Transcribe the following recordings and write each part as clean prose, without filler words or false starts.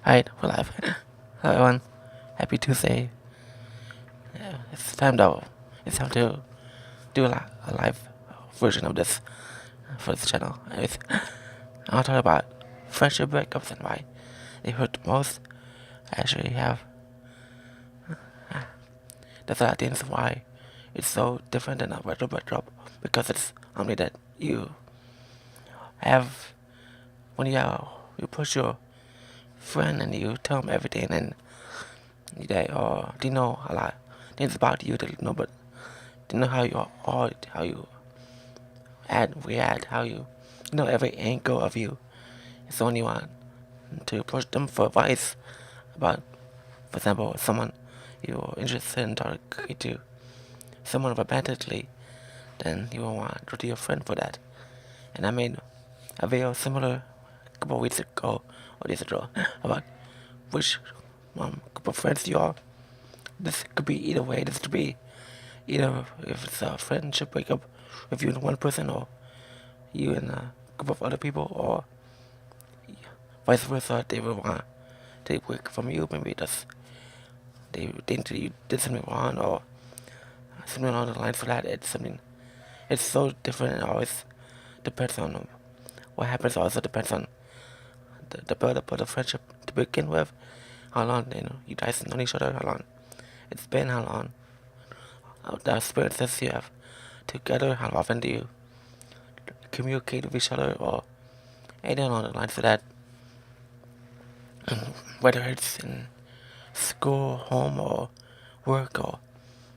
Alright, we're live. Hello everyone, happy Tuesday. Yeah, it's time though. It's time to do a live version of this for this channel. Anyways, I'll talk about friendship breakups and why they hurt the most. I actually have there's a lot of things why it's so different than a regular breakup because it's only that you have when you push your friend and you tell them everything and they know a lot things about you they know but they know how you are, how you react, how you know every angle of you. It's only one to approach them for advice about, for example, someone you're interested in talking to, someone romantically, then you will want to go to your friend for that. And I made a video similar a couple of weeks ago, or days ago, about which group of friends you are. This could be either way. This could be either if it's a friendship breakup with you and one person, or you and a group of other people, or vice versa. They will want to take break from you. Maybe just they think that you did something wrong, or something along the lines for that. It's something. It's so different. It always depends on what happens. Also depends on the build-up of the friendship to begin with. How long you guys know each other. How long it's been. How long the experiences you have together. How often do you communicate with each other, or anything along the lines of that. Whether it's in school, home, or work, or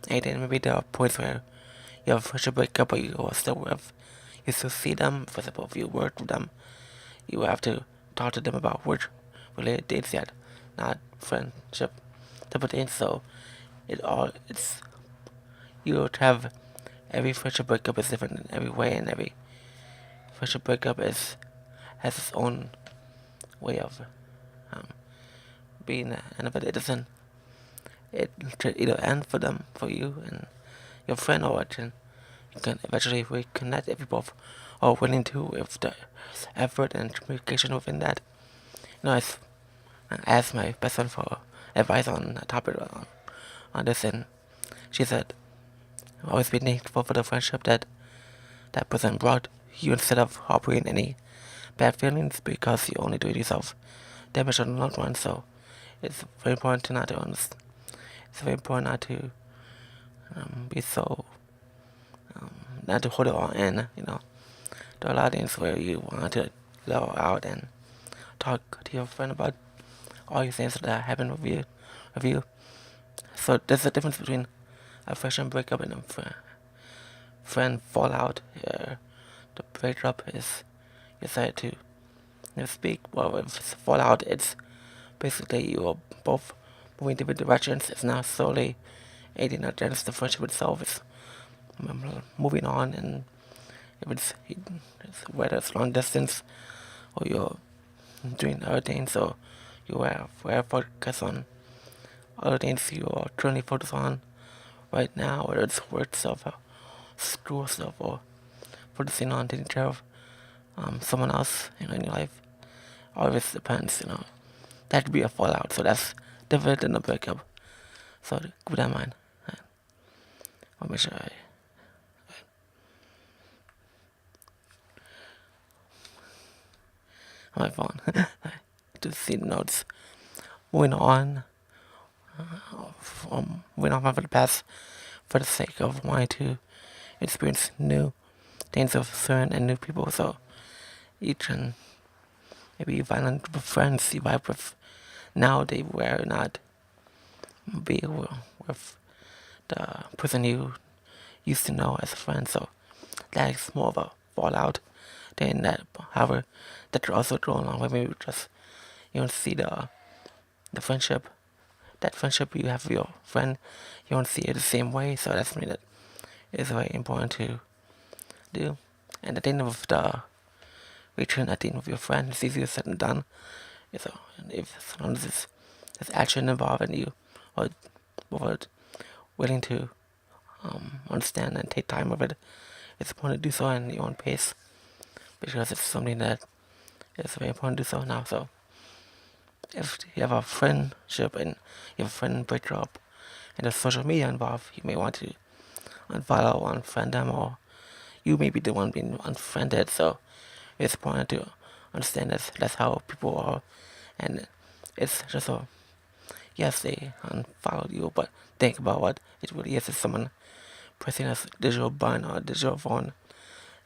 anything. Maybe there are points where you have a friendship breakup, but you are still with. You still see them. For example, if you work with them, you have to talk to them about work related things yet, not friendship type of things. So it's you have every friendship breakup is different in every way, and every friendship breakup has its own way of being the end of it. It doesn't. It could either end for them, for you and your friend, or you can eventually reconnect if you both are willing to, with the effort and communication within that. I asked my best friend for advice on a topic on this, and she said, always be thankful for the friendship that person brought you instead of harboring any bad feelings because you only do yourself damage on the long run. So it's very important to not to understand. It's very important not to be so not to hold it all in. There are a lot of things where you want to go out and talk to your friend about all your things that happen with you. So there's a difference between a friendship breakup and a friend fallout. The breakup is you decide to speak. Well, if it's fallout, it's basically you are both moving different directions. It's not solely aiding against the friendship itself. It's moving on, and if it's whether it's long distance or you're doing other things, or you have focus on other things you are currently focused on right now, whether it's work stuff, or school stuff, or focusing on taking care of someone else in your life. Always depends. That could be a fallout, so that's different than a breakup. So keep that in mind. I'll make sure on my phone to see the notes. Moving on, moving on for the past, for the sake of wanting to experience new things of certain and new people. So each and maybe you find a group of friends you vibe with now they were not be with the person you used to know as a friend. So that is more of a fallout than that. However, that could also go along with maybe just you don't see the friendship, that friendship you have with your friend, you don't see it the same way. So that's something that is very important to do. And the thing with the return, I think with your friend, it's easier said than done. So if as long as there's action involved and you are both willing to understand and take time with it, it's important to do so in your own pace, because it's something that is very important to do so now. So if you have a friendship and you have a friend break up and there's social media involved, you may want to unfollow, unfriend them, or you may be the one being unfriended. So it's important to understand that's how people are, and it's just a yes, they unfollowed you, but think about what it really is. It's someone pressing a digital button or a digital phone,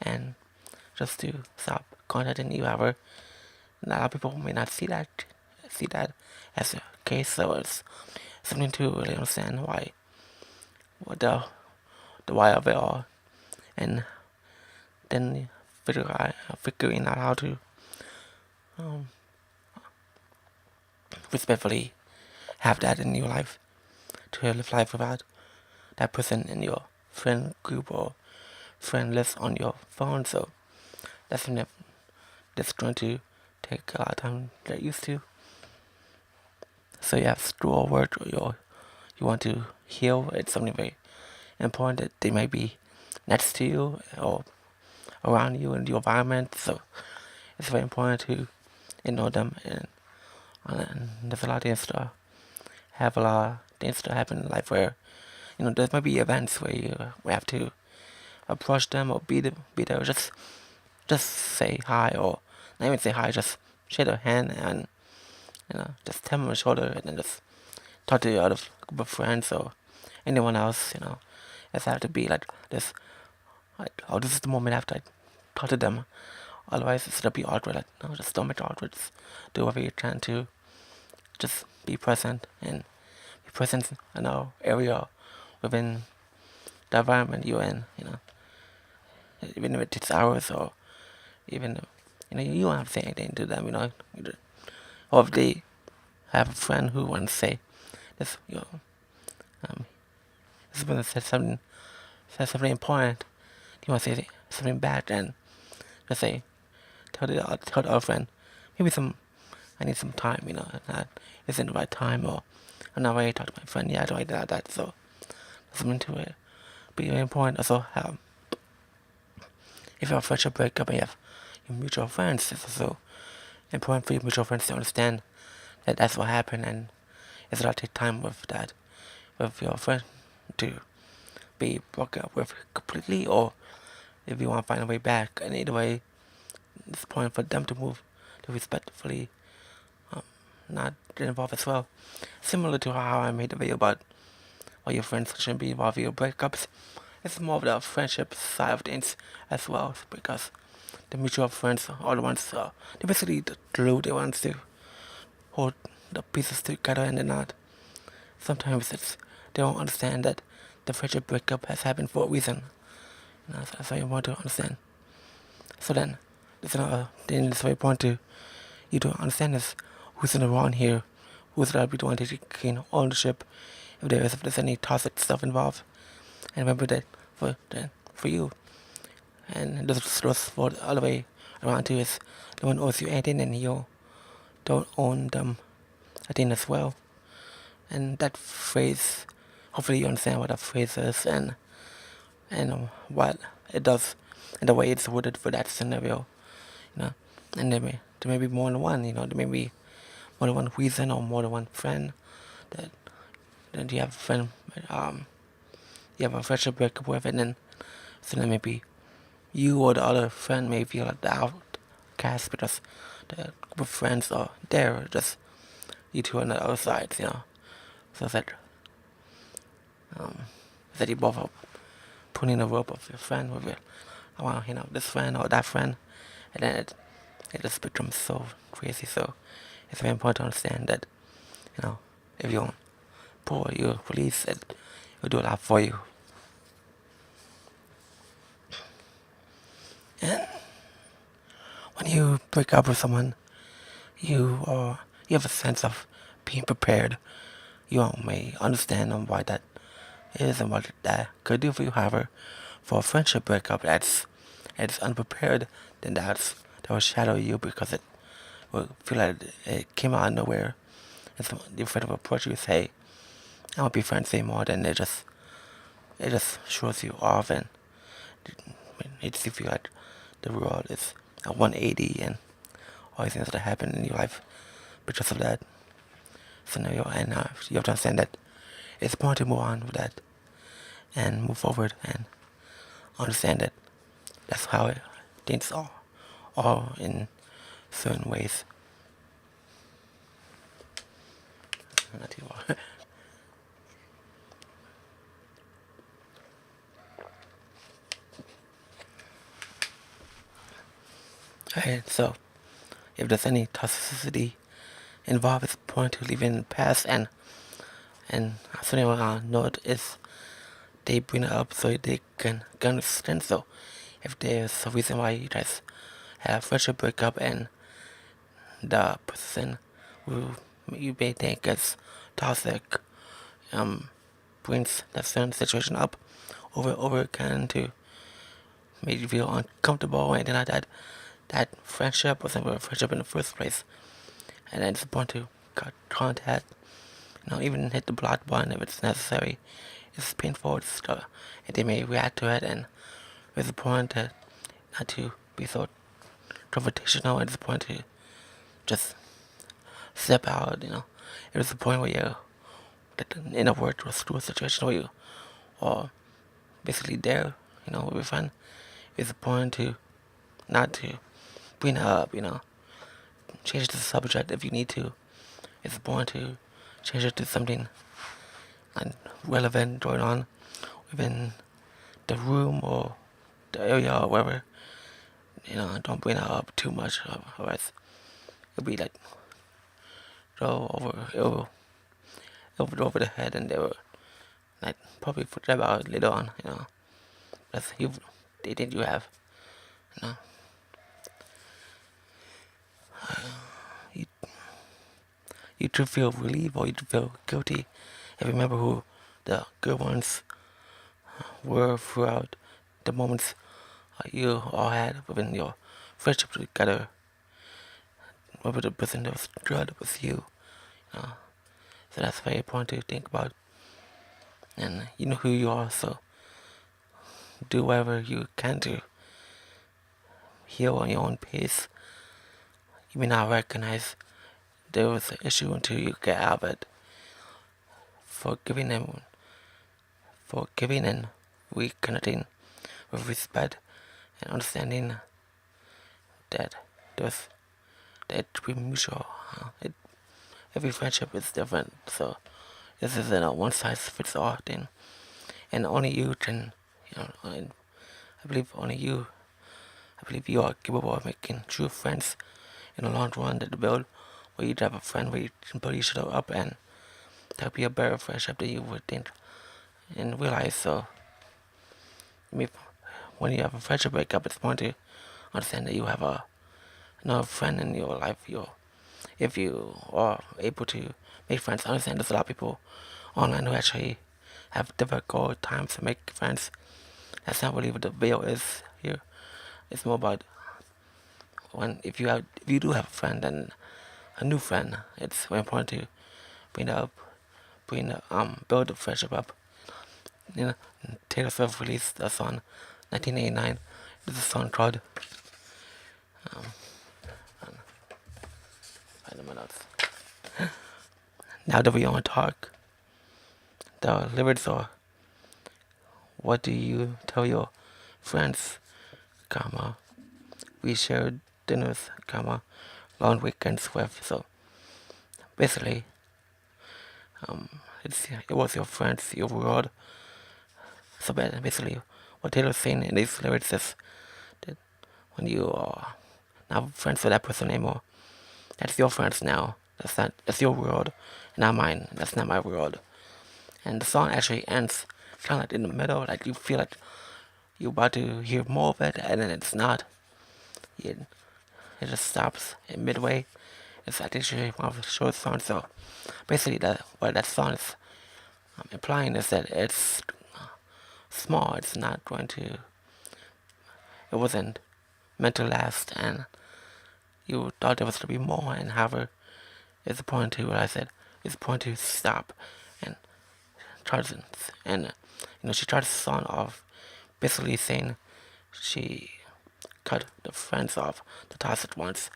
and just to stop contacting you ever. A lot of people may not see that as a case, so it's something to really understand what the why of it all, and then figuring out how to um, respectfully have that in your life, to live life without that person in your friend group or friend list on your phone. So that's something that's going to take a lot of time to get used to. So you have school work, or you want to heal. It's something very important that they might be next to you or around you in your environment. So it's very important to know them, and there's a lot of things to have a lot of things to happen in life where there might be events where you have to approach them or be there, just say hi, or not even say hi, just shake their hand and just tap them on the shoulder, and then just talk to your other group of friends or anyone else. It's have to be like this. Like, oh, this is the moment after I talk to them. Otherwise, it's gonna be awkward. Like, no, just don't make it awkward. Just do whatever you can to just be present, and be present in our area within the environment you're in. Even if it takes hours, or even you don't have to say anything to them. Or if they have a friend who wants to say this, um, this person said something important. You want to say something bad, and just say, tell the other friend, maybe I need some time. That isn't the right time, or I'm not ready to talk to my friend yet, or like that. So something to it. Be very important. Also, if you have a friendship breakup and you have your mutual friends, it's also important for your mutual friends to understand that that's what happened, and it's going to take time with your friend to be broken up with completely, or if you want to find a way back. And either way, it's important for them to move to respectfully not get involved as well. Similar to how I made the video about why your friends shouldn't be involved in your breakups. It's more of the friendship side of things as well, because the mutual friends are the ones, they're basically the glue. They want to hold the pieces together, and they're not. Sometimes they don't understand that the friendship breakup has happened for a reason. That's why you want to understand. So then, there's another thing that's very important to you to understand is who's in the wrong here, who's going to be the one taking ownership if there's any toxic stuff involved. And remember that for you, and this for the other way around too, is the one owes you anything and you don't own them I think as well. And that phrase, hopefully you understand what that phrase is, and what it does, and the way it's worded for that scenario. And there may be more than one. There may be more than one reason or more than one friend that you have a friend, you have a friendship breakup with, and then so then maybe you or the other friend may feel like the outcast because the group of friends are there, just you two on the other side. So that you both are putting a rope of your friend with your, I want to hang out with this friend or that friend, and then it just becomes so crazy. So it's very important to understand that, if you don't pull your release, it will do a lot for you. And when you break up with someone, you have a sense of being prepared. You may understand why that is and what that could do for you. However, for a friendship breakup it's unprepared, then that will shadow you, because it will feel like it came out of nowhere. And so the friend will approach you and say, I won't be friends anymore. Then it just shows you off, and it makes you feel like the world is a 180 and all these things that happen in your life because of that. scenario, and you have to understand that it's important to move on with that and move forward and understand that that's how things are, all in certain ways. Not too far. Alright, so if there's any toxicity involved, it's important to leave it in the past, and something I want to note is they bring it up so they can understand. So if there's a reason why you guys have friendship breakup and the person who you may think is toxic brings that certain situation up over and over again to make you feel uncomfortable and anything like that, that friendship wasn't a friendship in the first place. And then it's important to cut contact, even hit the block button if it's necessary. It's painful, and they may react to it, and it's important not to be so confrontational. It's important to just step out, If it's a point where you're in a work or school situation where you are basically there, with your friend, it's important to not to bring it up, change the subject if you need to. It's important to change it to something relevant going on within the room or the area or wherever. Don't bring it up too much, otherwise it'll be like go over the head, and they will like probably forget about it later on. That's they think you have, you know. You you should feel relieved or you should feel guilty if you remember who the good ones were throughout the moments you all had within your friendship together. Whether the person that was good was you. So that's very important to think about. And you know who you are, so do whatever you can to heal on your own pace. You may not recognize there was an issue until you get out of it. Forgiving and reconnecting with respect and understanding that there's that to be mutual. Every friendship is different, so this isn't a one-size-fits-all thing. And only you can, and I believe you are capable of making true friends in the long run that build where you have a friend where you can put each other up, and that'll be a better friendship than you would think and realize. So, when you have a friendship breakup, it's important to understand that you have another friend in your life. If you are able to make friends, understand there's a lot of people online who actually have difficult times to make friends. That's not really what the veil is here. It's more about if you do have a friend and a new friend, it's very important to build the friendship up. Taylor Swift released a song 1989. There's a song called find my notes. Now that we want to talk, the lyrics are, what do you tell your friends, we shared dinners, long weekends with. So basically, it was your friends, your world. So basically, what Taylor's saying in these lyrics is that when you are not friends with that person anymore, that's your friends now. That's your world, not mine. That's not my world. And the song actually ends kind of like in the middle, like you feel like you're about to hear more of it, and then it's not. It just stops in midway. It's actually one of the short songs. So basically, what that song is implying is that it's small. It's not going to. It wasn't meant to last, and you thought there was to be more. And however, it's important to realize that it's important to stop and try to. And she started the song off basically saying she cut the friends off, the toxic ones.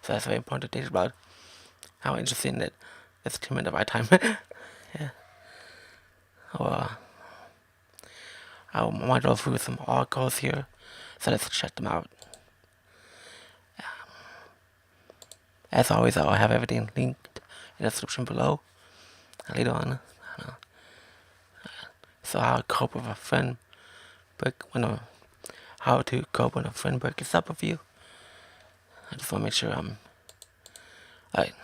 So that's very important to think about how interesting that It's came at the right time. Yeah. Well, I want to go through some articles here, so let's check them out. As always, I'll have everything linked in the description below later on. So how to cope with a friend how to cope when a friend breaks up with you. I just want to make sure alright.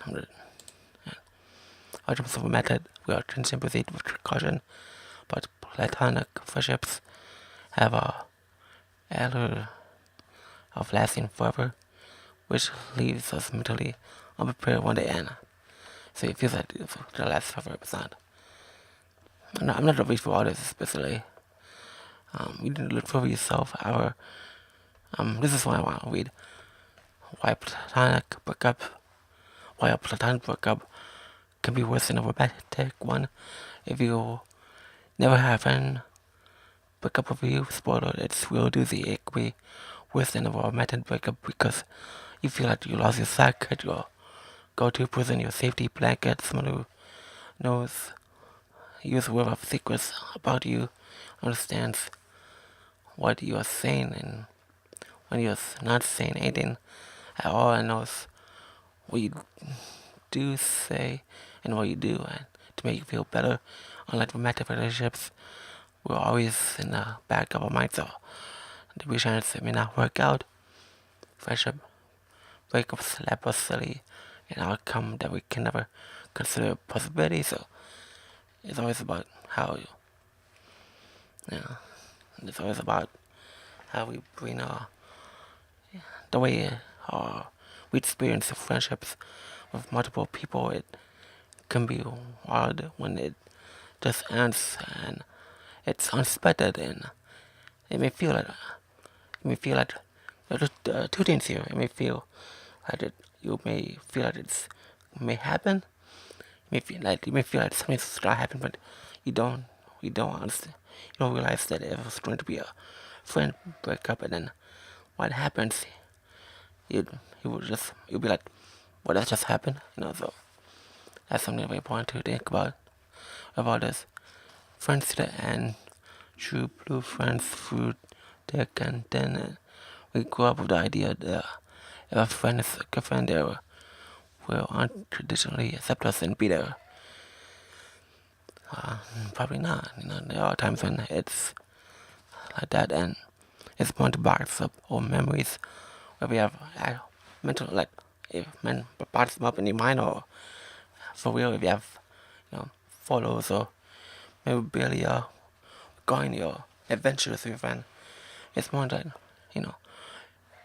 I just have a method. We are to proceed with caution, but platonic friendships have a allure of lasting forever, which leaves us mentally unprepared when they end. So it feels like it'll last forever, but it's not. I'm not gonna read for all this, especially. You need to look for yourself. This is what I want to read. Why a platonic breakup can be worse than a romantic one. If you never have an breakup with you, spoiler, it's real doozy. It could be worse than a romantic breakup because you feel like you lost your socket, your go-to person, your safety blanket, someone who knows you's worth of secrets about you, understands what you are saying and when you're not saying anything at all, and knows what you do say and what you do and to make you feel better. Unlike romantic relationships, we're always in the back of our minds, so the chance it may not work out. Friendship breakups slap us silly, an outcome that we can never consider a possibility. So it's always about how it's always about how we bring the way we experience friendships with multiple people. It can be hard when it just ends and it's unexpected, and it may feel like there's two things here. It may feel like you may feel like it may happen. You may feel like something's gonna happen, but you don't understand. You don't realize that it was going to be a friend breakup, and then what happens, you you'll be like, what that just happened, So that's something very important to think about this. Friends to the end, true blue friends through thick and thin. And we grew up with the idea that if a friend is a good friend, they will untraditionally accept us and be there. Probably not. There are times when it's like that, and it's important to box up old memories where we have mental, like, if men box them up in your mind, or for real, if you have, photos or memorabilia going your adventures with your friend. It's more that,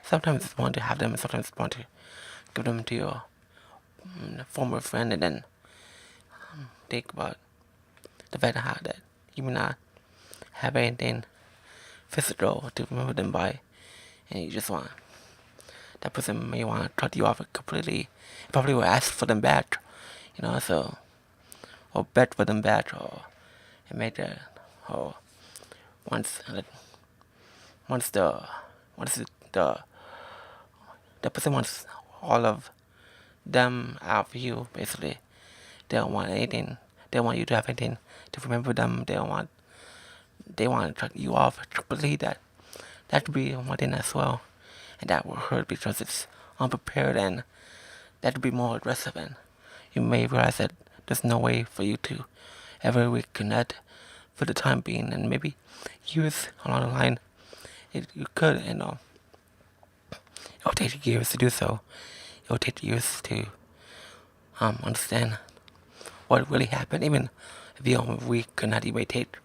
sometimes it's important to have them, and sometimes it's important to give them to your former friend, and then think about the fact that you may not have anything physical to remember them by, and you just want that person may want to cut you off completely. Probably will ask for them back, so or bet for them back, or make it, or once once the once the person wants all of them out of you, basically. They don't want anything. They don't want you to have anything to remember them. They want to cut you off completely. That could be one thing as well, and that will hurt because it's unprepared, and that could be more aggressive, and you may realize that there's no way for you to ever reconnect for the time being, and maybe years along the line you could, it'll take years to do so. It'll take years to understand what really happened, even if you could not even take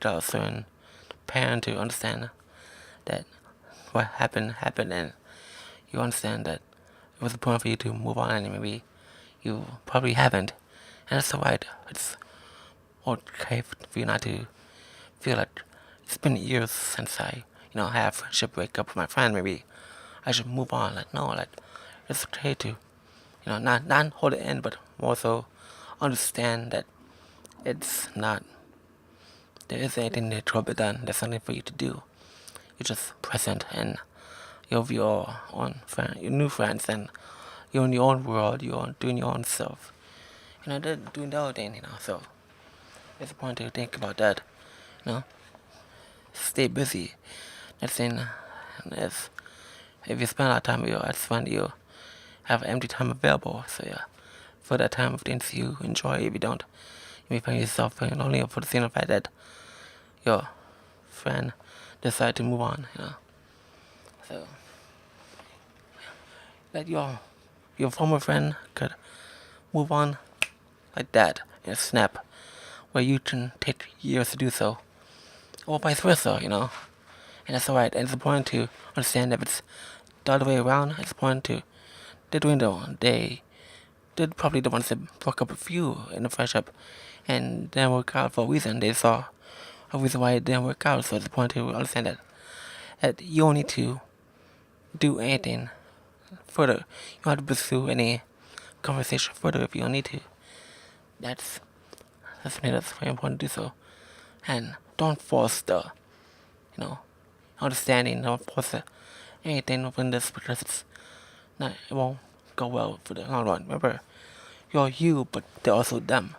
a certain parent to understand that what happened, and you understand that it was important for you to move on, and maybe you probably haven't, and that's alright. It's okay for you not to feel like it's been years since I, had a friendship breakup with my friend. Maybe I should move on. Like, no, like, it's okay to, not hold it in, but more so understand that it's not, there isn't anything that could be done. There's something for you to do. You're just present, and you'll be your own friend, your new friends, and you're in your own world, you're doing your own stuff. They're doing their own thing, so it's important to think about that, you know. Stay busy. That's in, if you spend a lot of time with your friend, you have empty time available, so yeah. For that time of things you enjoy, if you don't, you may find yourself feeling lonely for the simple fact that your friend decided to move on, So, that your former friend could move on like that in a snap, where you can take years to do so, or vice versa, And that's alright. And it's important to understand that if it's the other way around, it's important to they're probably the ones that broke up with you in the friendship and didn't work out for a reason. They saw a reason why it didn't work out, so it's important to understand that you don't need to do anything further. You don't have to pursue any conversation further if you don't need to. That's very important to do so. And don't force you know, understanding, don't force anything within this because it won't go well for the long run. Remember, you're you, but they're also them.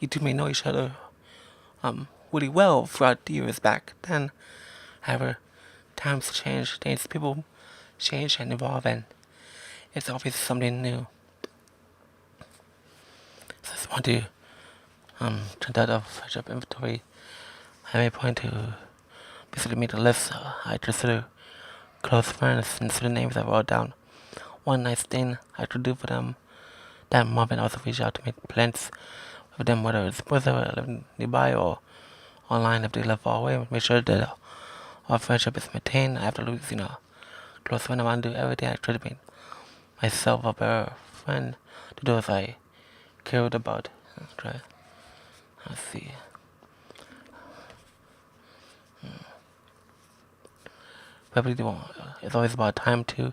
You two may know each other really well throughout the years back then. However, times change, people change and evolve, and it's always something new. So I just want to turn that off friendship inventory. I may point to basically make a list. I consider close friends and certain names I wrote down. One nice thing I could do for them that month, and also reach out to make plans with them, whether it's person I live nearby or online if they live far away. Make sure that our friendship is maintained. I have to lose, close friend. I want to do everything I could to make myself a better friend to those I cared about. Let's see. Probably it's always about time to.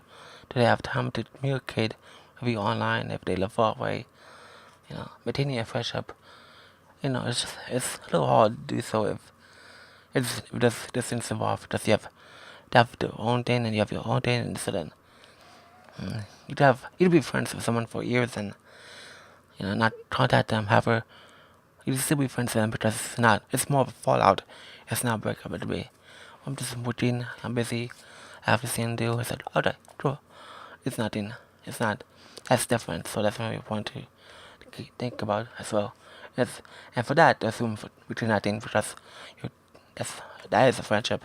Do they have time to communicate with you online if they live far away? Maintaining a friendship. It's a little hard to do so if there's distance involved. Because you have their own thing and you have your own thing, and so then you'd be friends with someone for years and not contact them. However, you'd still be friends with them because it's more of a fallout. It's not a breakup. It'd be, I'm just routine. I'm busy. I have to see and do. I said, okay, cool. It's nothing. It's not. That's different. So that's what we want to think about as well. And for that, assume between nothing because that is a friendship.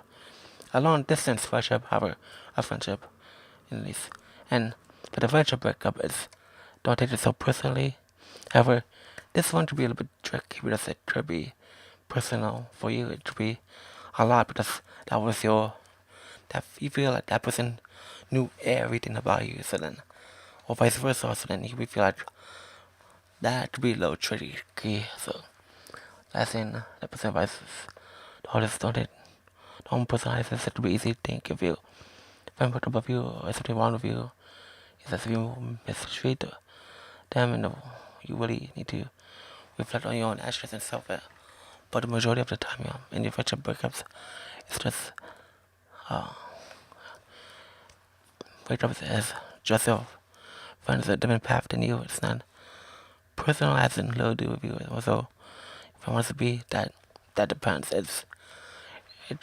A long distance friendship, however, a friendship in least. And for the friendship breakup, don't take it so personally. However, this one could be a little bit tricky because it could be personal for you. It could be a lot because that you feel like that person knew everything about you. So then, or vice versa. So then you feel like that could be a little tricky. So that's in the person advice. Don't personalize this. It could be easy to think if you friend put up with you or something wrong with you. Is that if you mistreat them, and you really need to reflect on your own actions and self-care. But the majority of the time, in your friendship breakups, it's just breakups is just your friends a different path than you. It's not personal, has nothing to do with you. Also, if I want to be that depends. It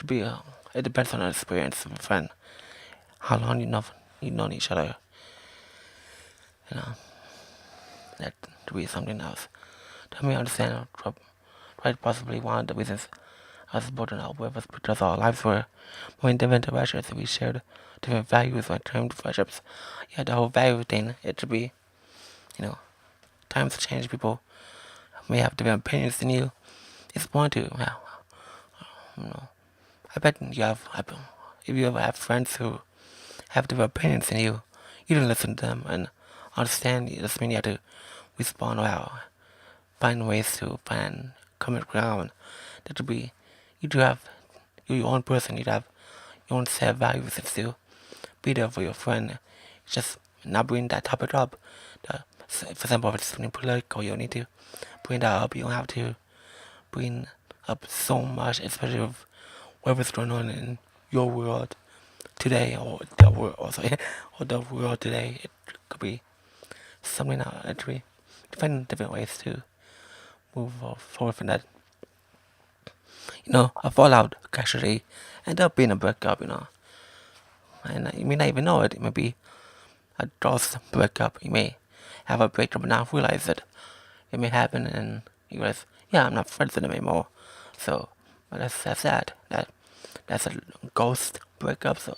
depends on the experience of a friend, how long you've known each other. That to be something else. To me, understand quite possibly one of the reasons I was born out with was because our lives were more in different directions and we shared different values when it came to friendships. Yeah, the whole value thing, it should be, times change, people may have different opinions than you. It's important to, I bet if you ever have friends who have different opinions than you don't listen to them and understand. It doesn't mean you have to respond well. Find ways to find common ground. That to be, you do have your own person. You have your own set of values and still be there for your friend. Just not bring that topic up. For example, if it's something political, you don't need to bring that up. You don't have to bring up so much, especially with whatever's going on in your world today or the world today. It could be something out actually find different ways to move forward from that. A fallout can actually end up being a breakup. And you may not even know it. It may be a close breakup. You may have a breakup and not realize it. It may happen and you realize, yeah, I'm not friends with them anymore. So, but that's that. That's a ghost breakup. So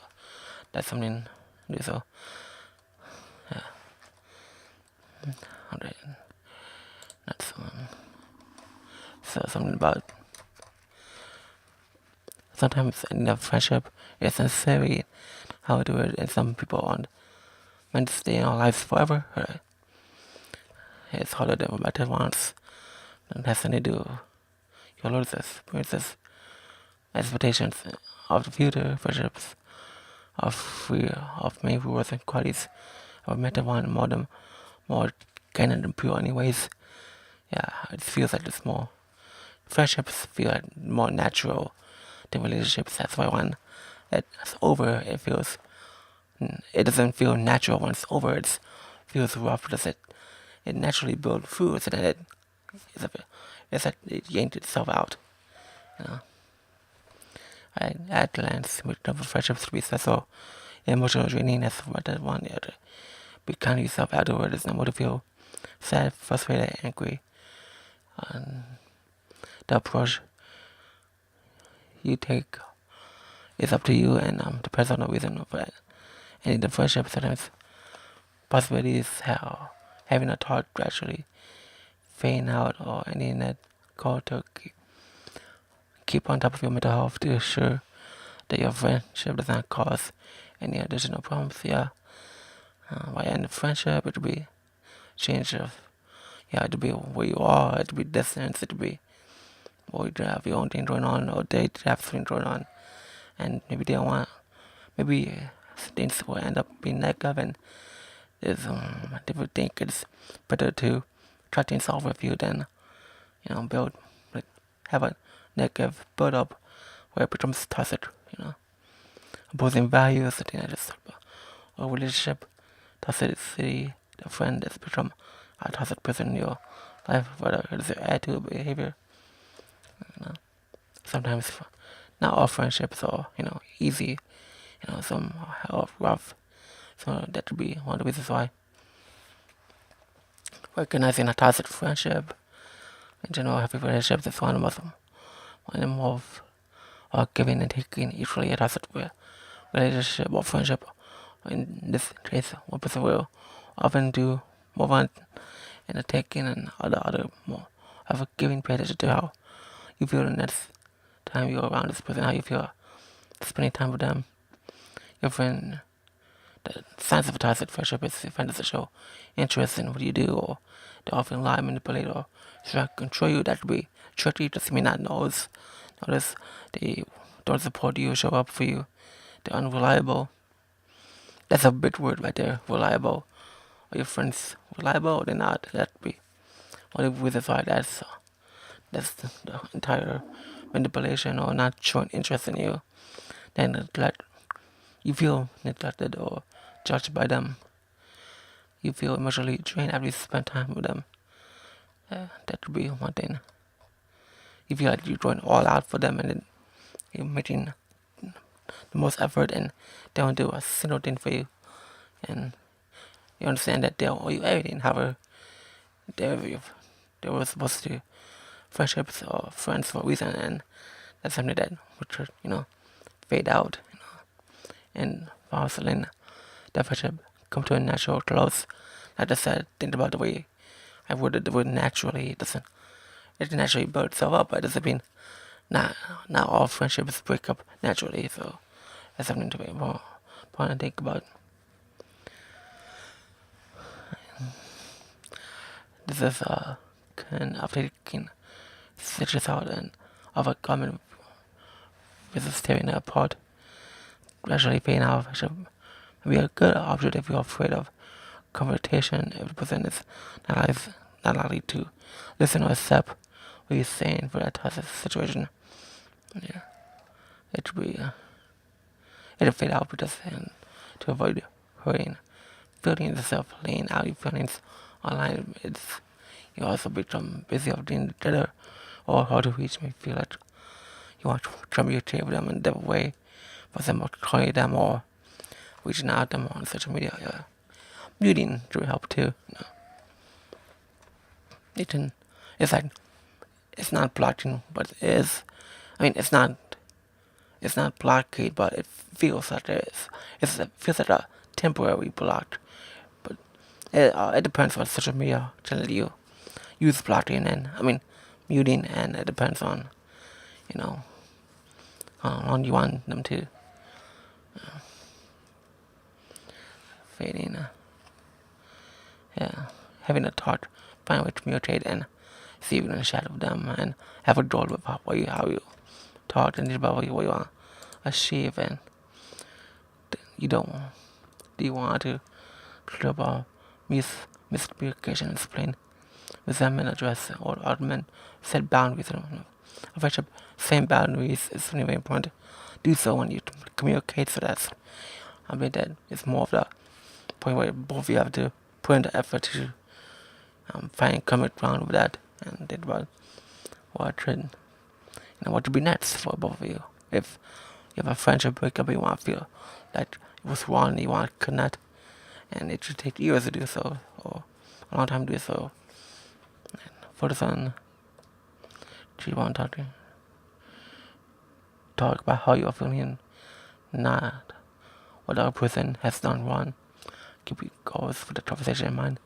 that's something to do. So, yeah. Alright. That's so something about sometimes in a friendship is necessary. How to do it, and some people aren't meant to stay in our lives forever. Right? It's harder than better once. It has something to do your losses, experiences, expectations of the future friendships, of many rewards and qualities of mental one more kind and pure anyways. Yeah, it feels like it's more friendships feel like more natural than relationships. That's why when it's over it doesn't feel natural when it's over. It feels rough because it naturally builds through so that it yanked itself out. You know. At glance, with double friendships to be so emotional draining as what that one other. Be kind to yourself afterward is no more to feel sad, frustrated, angry. And the approach you take is up to you and depends on the reason for that. And in the friendship sometimes possibilities how having a thought gradually fading out or any that call to keep on top of your mental health to ensure that your friendship does not cause any additional problems. Yeah. By end of friendship, it would be change of, yeah, it would be where you are, it would be distance, it would be, or you have your own thing going on, or they have something going on, and maybe they don't want, maybe things will end up being negative, and there's, they would think it's better to try things out with you than, build, like, have a negative build up where it becomes toxic, opposing values, I think I just talked about, a relationship, toxicity, the friend that's become a toxic person in your life, whether it's your attitude, behavior. Sometimes not all friendships are, easy. Some are rough. So that could be one of the reasons why recognizing a toxic friendship, in general, healthy relationships is one of them of giving and taking equally a toxic relationship or friendship. In this case, one person will often do more on and the taking and other more of a giving, pay attention to how you feel the next time you're around this person, how you feel spending time with them. Your friend, the signs of a toxic friendship is your friend doesn't show interest in what you do, or they often lie, manipulate, or try to control you. That could be tricky, just may not notice they don't support you, show up for you, they're unreliable. That's a big word right there, reliable. Are your friends reliable or they're not? That could be one of the reasons why that's the entire manipulation or not showing interest in you. Then you feel neglected or judged by them. You feel emotionally drained after you spend time with them. That could be one thing. You feel like you're going all out for them and then you're making the most effort and they don't do a single thing for you. And you understand that they owe you everything. However, they were supposed to friendships or friends for a reason, and that's something that would, fade out. And following that friendship come to a natural close. Like I said, think about the way I worded the word naturally. It naturally build itself up, but it doesn't mean not all friendships break up naturally. So that's something to be more important to think about. This is kind of taking stitches out and of a common with tearing it apart. Gradually fading out should be a good option if you're afraid of confrontation. If the person is not likely to listen or accept what you're saying for that type of situation. Yeah, it will be it'll fade out because and to avoid hurting feelings instead of laying out your feelings online. You also become busy of doing better or how to reach me feel like you want to communicate with them in a different way, for example, calling them or reaching out to them on social media. Yeah. Muting to help too. You can, it's like, it's not blocking, but it is. I mean, it's not blockade, but it feels like it is. It feels like a temporary block, but it depends on social media channel you use blocking and muting, and it depends on you know how long you want them to fading. Yeah, having a thought, find a way to communicate and see you in the shadow of them, and have a goal with how you talk and about what you want to achieve, and you don't. Do you want to clear about miscommunication, explain resentment, address or argument, set boundaries in a friendship? Same boundaries is very important. Do so when you communicate, so that's that it's more of the point where both of you have to put in the effort to find common ground with that, and think about what to be next for both of you. If you have a friendship breakup, you want to feel that it was wrong, you want to connect, and it should take years to do so, or a long time to do so. And focus on, do you want to talk about how you're feeling, not what the other person has done wrong. Keep your goals for the conversation in mind.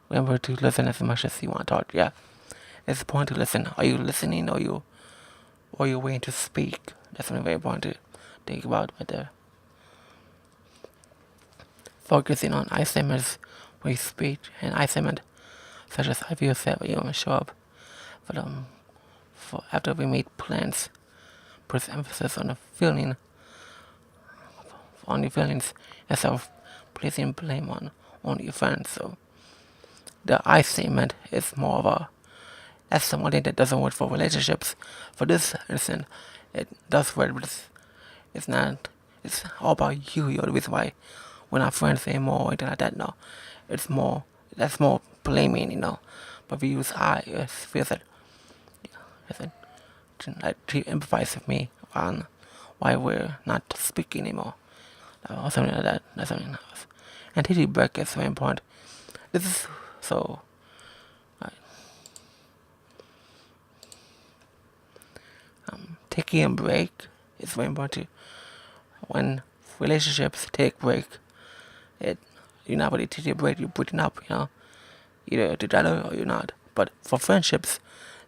Remember to listen as much as you want to talk. Yeah, it's important to listen. Are you listening, or you waiting to speak? That's something very important to think about right there. Focusing on isolation when you speak, and isolation such as I feel sad when you don't show up. But for after we made plans, put emphasis on the feeling, on your feelings, instead of placing blame on your friends. So the I statement is more of that's something that doesn't work for relationships. For this instance, it does work, but it's not. It's all about you. You're the reason why we're not friends anymore, or anything like that. No, that's more blaming. But if you use I, it feels to empathize with me on why we're not speaking anymore, or something like that. That's something else. And taking a break is very important. This is so. Taking a break is very important. When relationships take break, you're not really taking a break. You're putting up. Either together or you're not. But for friendships,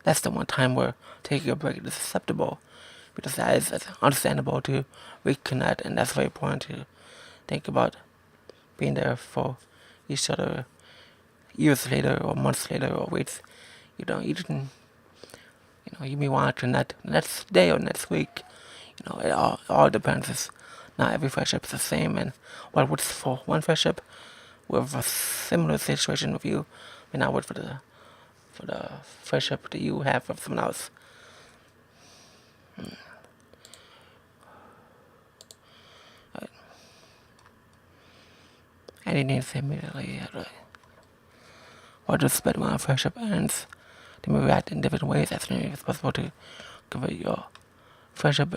that's the one time where taking a break is acceptable, because that is understandable to reconnect, and that's very important to think about being there for each other years later or months later or weeks. You didn't. You may want to connect next day or next week. It all depends. Not every friendship is the same, and what works for one friendship with a similar situation with you may not work for the friendship that you have with someone else. And you need to say immediately, or just spend when a friendship ends. They may react in different ways. As soon as it's possible to convert your friendship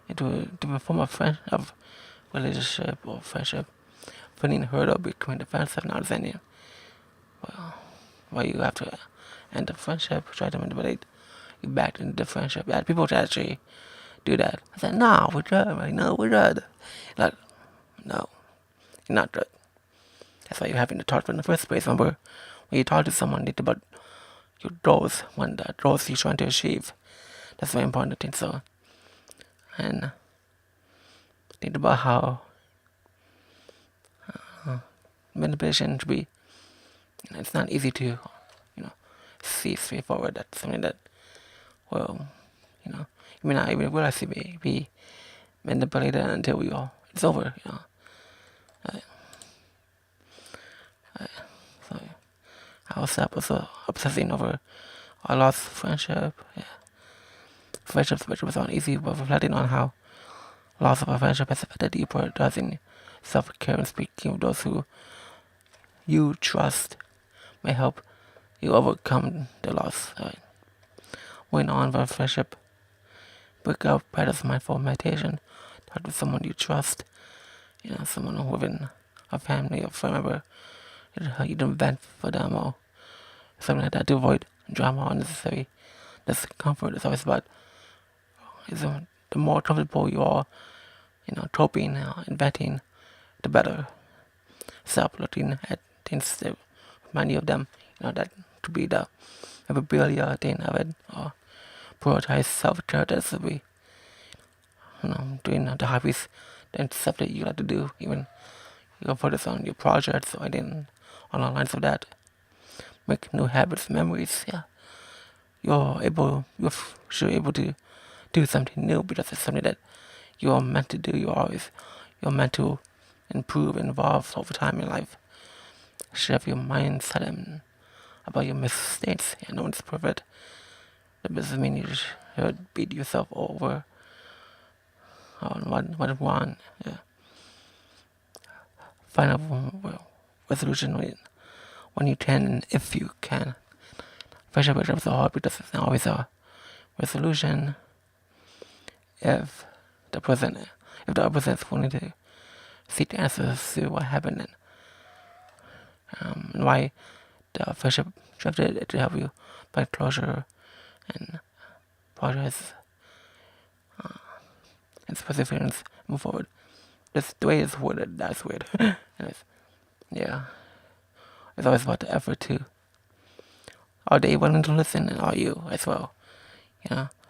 into a different form of relationship or friendship. Feeling hurt or becoming defensive, not understanding why you have to end the friendship, try to manipulate you back into the friendship. Yeah, people actually do that. I said, no, we're good. I'm like, no, we're good. Like, no, you're not good. That's why you're having to talk in the first place. Remember, when you talk to someone, think about your goals, when the goals you're trying to achieve. That's very important to think so. And think about how manipulation to be. It's not easy to, see straightforward. That's something that, you may not even realize it be manipulated until it's over. So I was obsessing over our lost friendship. Yeah. Friendships which was not easy, but reflecting on how loss of a friendship has affected deeper does in self-care and speaking with those who you trust may help you overcome the loss. When on with a friendship, breakup, practice mindful meditation, talk to someone you trust, someone within a family or friend member. You don't vent for them or something like that to avoid drama or unnecessary discomfort. It's always about the more comfortable you are, coping and venting, the better. Stop looking at things that remind you of them, that to be the ability thing of it, or prioritize self-care. That's to be, doing the hobbies and stuff that you like to do, even you can focus on your projects or anything along the lines of that. Make new habits, memories, you're sure able to do something new because it's something that you're meant to do. You're meant to improve and evolve over time in life. Shift your mindset and about your mistakes. No one's perfect. That doesn't mean you should beat yourself over on what wrong. Yeah. Find a resolution when you can and if you can. Friendship breakups are hard because it's not always a resolution if the other person is willing to seek answers to what happened and why the friendship drifted to help you find closure and progress and specific feelings move forward. This the way it's worded, that's weird. Anyways, yeah. It's always about the effort too. Are they willing to listen and are you as well?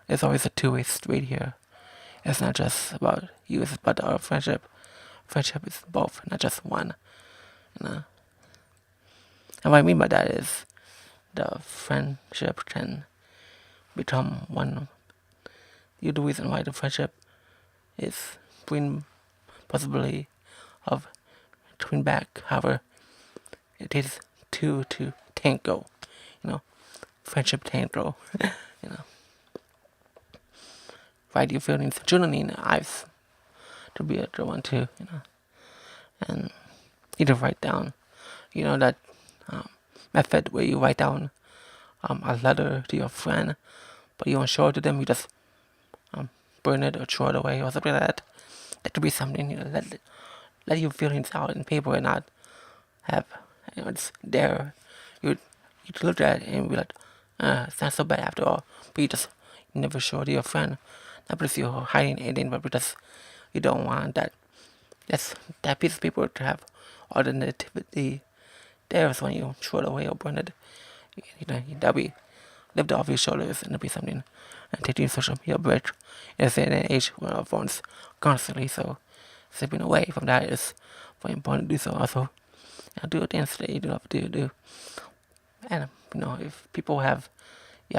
It's always a two-way street here. It's not just about you, it's about our friendship. Friendship is both, not just one. And what I mean by that is the friendship can become one. The reason why the friendship is between possibility of twin back. However, it is two to tango. Friendship tango. Write your feelings, journaling. I've to be a good one too. And either write down. That method where you write down a letter to your friend, but you don't show it to them. You just burn it or throw it away or something like that. That could be something. Let your feelings out in paper and not have it's there. You look at it and be like, it's not so bad after all. But you just never show it to your friend. Not because you're hiding anything, but because you don't want that piece of paper to have all the negativity there. So when you throw it away or burn it, that'll be lifted off your shoulders and it'll be something. And taking social media break is in an age where our phones constantly, so stepping away from that is very important to do so also. Do things that you do have to do. And if people you have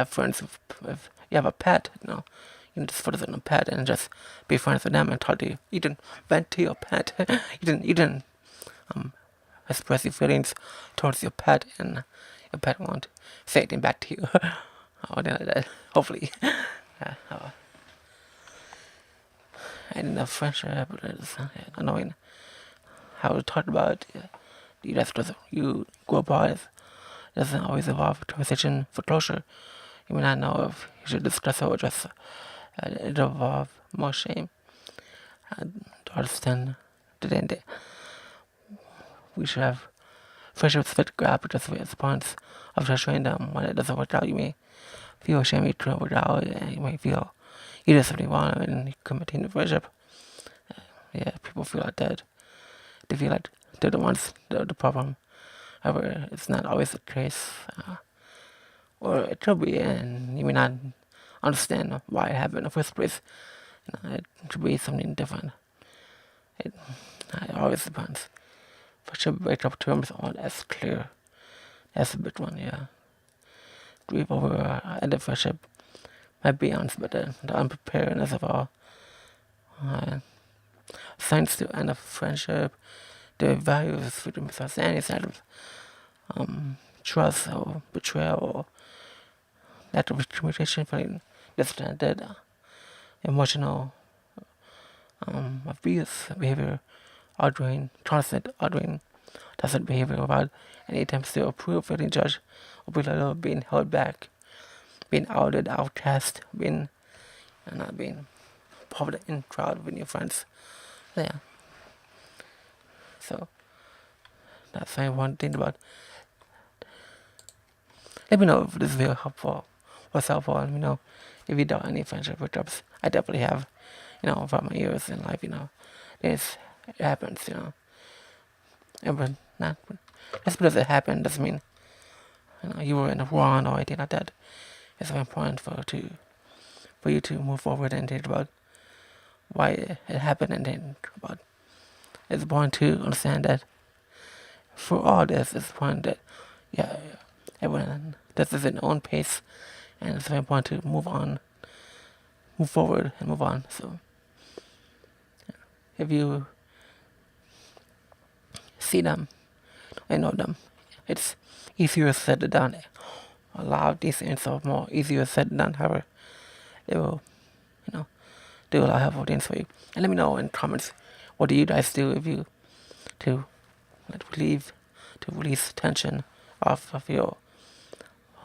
friends, if you have a pet, you can just focus on a pet and just be friends with them and talk to you. You can vent to your pet. you can express your feelings towards your pet, and your pet won't say anything back to you. Or anything like that. Hopefully. And in a friendship, it's annoying how to talk about you go about it. Doesn't always involve conversation for closure. You may not know if you should discuss it or just it involve more shame. To understand that we should have friendships with God because we response of just showing them when it doesn't work out. You may feel ashamed it couldn't work out, and you may feel you did something wrong and committing the friendship. People feel like that. They feel like they're the ones, the problem. However, it's not always the case. Or it could be, and you may not understand why it happened in the first place. It could be something different. It always depends. Friendship breakup terms aren't as clear. That's a big one, yeah. Grief over end of friendship might be honest, but the unpreparedness of all signs to end of friendship, the values, freedom, misunderstanding, signs of trust or betrayal or lack of communication, feeling disconnected, emotional abuse, behavior ordering, constant ordering, doesn't behavior about any attempts to approve, feeling judged, or belittled, being held back, being outed, outcast, being not being part of the in crowd with your friends. Yeah. So that's why I want to think about. Let me know if this video helpful. Was helpful. Let me know if you done any friendship breakups. I definitely have. From my years in life. This it happens. But not just because it happened doesn't mean you were in the wrong or anything like that. It's very important for you to move forward and think about why it happened and think about. It's important to understand that for all this, it's important that yeah, everyone does this at their own pace, and it's very important to move forward and move on. So if you see them and know them, it's easier said than done. A lot of these things are more easier said than done. However, they will, do a lot of helpful things for you. And let me know in comments, what do you guys do if you to release tension off of your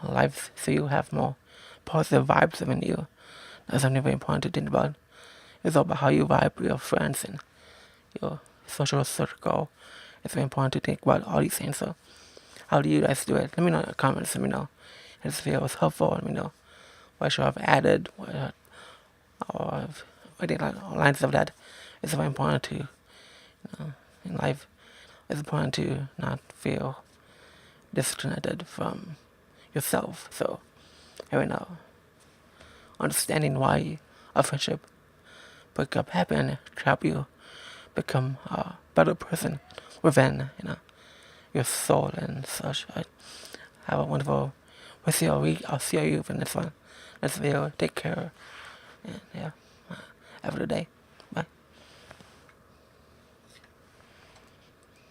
life, so you have more positive vibes within you. That's something very important to think about. It's all about how you vibe with your friends and your social circle. It's very important to think about all these things. So how do you guys do it? Let me know in the comments. Let me know if this video was helpful. Let me know what should I've added, or anything like lines of that. It's very important to, in life, it's important to not feel disconnected from yourself. So, understanding why a friendship breakup happened to help you become a better person within, your soul and such. Have a wonderful rest of your week. I'll see you in this video. Take care. And have a good day.